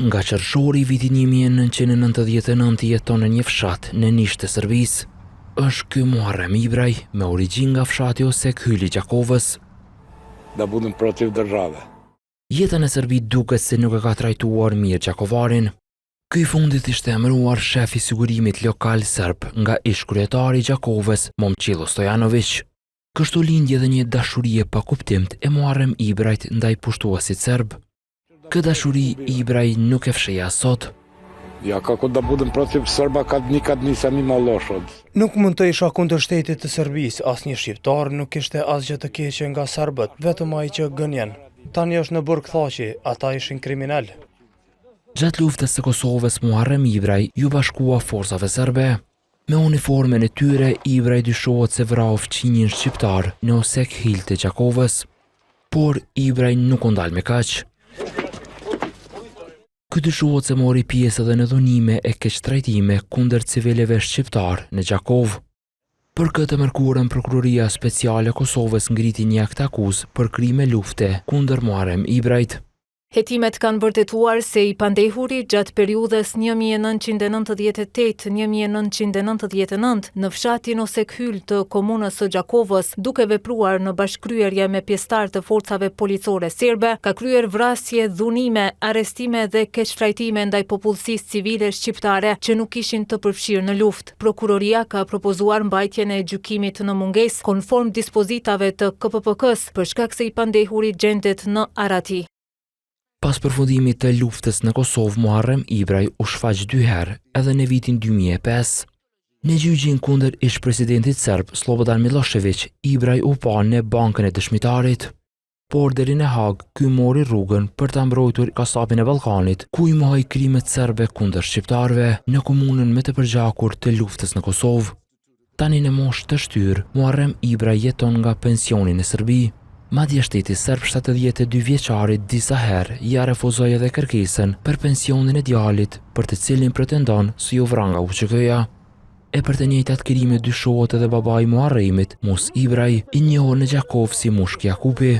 nga qershori i vitit 1999 jeton në një fshat në Nish të Serbisë. Është ky Muharrem Ibraj me origjinë nga fshati Osek Hyli Gjakovës. Da budem protiv države. Jeta në Serbi duket se nuk e ka trajtuar mirë Gjakovarin. Ky fundit ishte emëruar shef i sigurimit lokal serb nga ish kryetari i Gjakovës, Momčilo Stojanović. Kështu lindi edhe një dashurie pa kuptimt e Muharrem Ibrajt ndaj pushtuesit serb. Këtë dashuri Ibraj nuk e fshehja sot. Ja kako da budem protiv Srba kad nikad nisam imao loš odnos. Nuk mund të isha kundër shtetit të Serbisë, asnjë shqiptar nuk kishte asgjë të keqe nga serbët, vetëm ai që gënjen. Tani është në burgthaqi, ata ishin kriminal. Gjatë luftës së Kosovës, Muharrem Ibraj ju bashkua forcave serbe. Me uniformen e tyre, Ibraj dyshohet se vrau fqinjin shqiptar në Osek Hyli të Gjakovës. Por Ibraj nuk u ndal me kaq. Ky dyshohet se mori pjesë edhe në dhunime e keqtrajtime kundër civileve shqiptar në Gjakovë. Për këtë mërkurën Prokuroria Speciale e Kosovës ngriti një akt akuzë për krime lufte kundër Muharrem Ibrajt. Hetimet kanë vërtetuar se i pandehuri gjatë periudhës 1998-1999 në fshatin Osek Hyli të komunës së Gjakovës, duke vepruar në bashkëkryerje me pjesëtar të forcave policore serbe, ka kryer vrasje, dhunime, arrestime dhe keqtrajtime ndaj popullsisë civile shqiptare që nuk ishin të përfshirë në luftë. Prokuroria ka propozuar mbajtjen e gjykimit në mungesë konform dispozitave të KPPK-s për shkak se i pandehuri gjendet në Arati. Pas përfundimit të luftës në Kosovë, Muharrem Ibraj u shfaq 2 herë, edhe në vitin 2005. Në gjyqin kundër ish-presidentit serb Slobodan Milošević, Ibraj u pa në bankën e dëshmitarit. Por deri në Hag, ky mori rrugën për ta mbrojtur kasapin e Ballkanit, ku i mohoi krimet serbe kundër shqiptarëve në komunën më të përgjakur të luftës në Kosovë. Tani në moshë të shtyrë, Muharrem Ibraj jeton nga pensioni në Serbi. Madje shteti serb 72 vjeçarit disa herë ja refuzoi edhe kërkesën për pensionin e djalit, për të cilin pretendon se u vran nga UÇK-ja. E për të njëjtat krime dyshohet edhe babai i Muharremit, Mus Ibraj, i njohur në Gjakovë si Mushk Jakupi.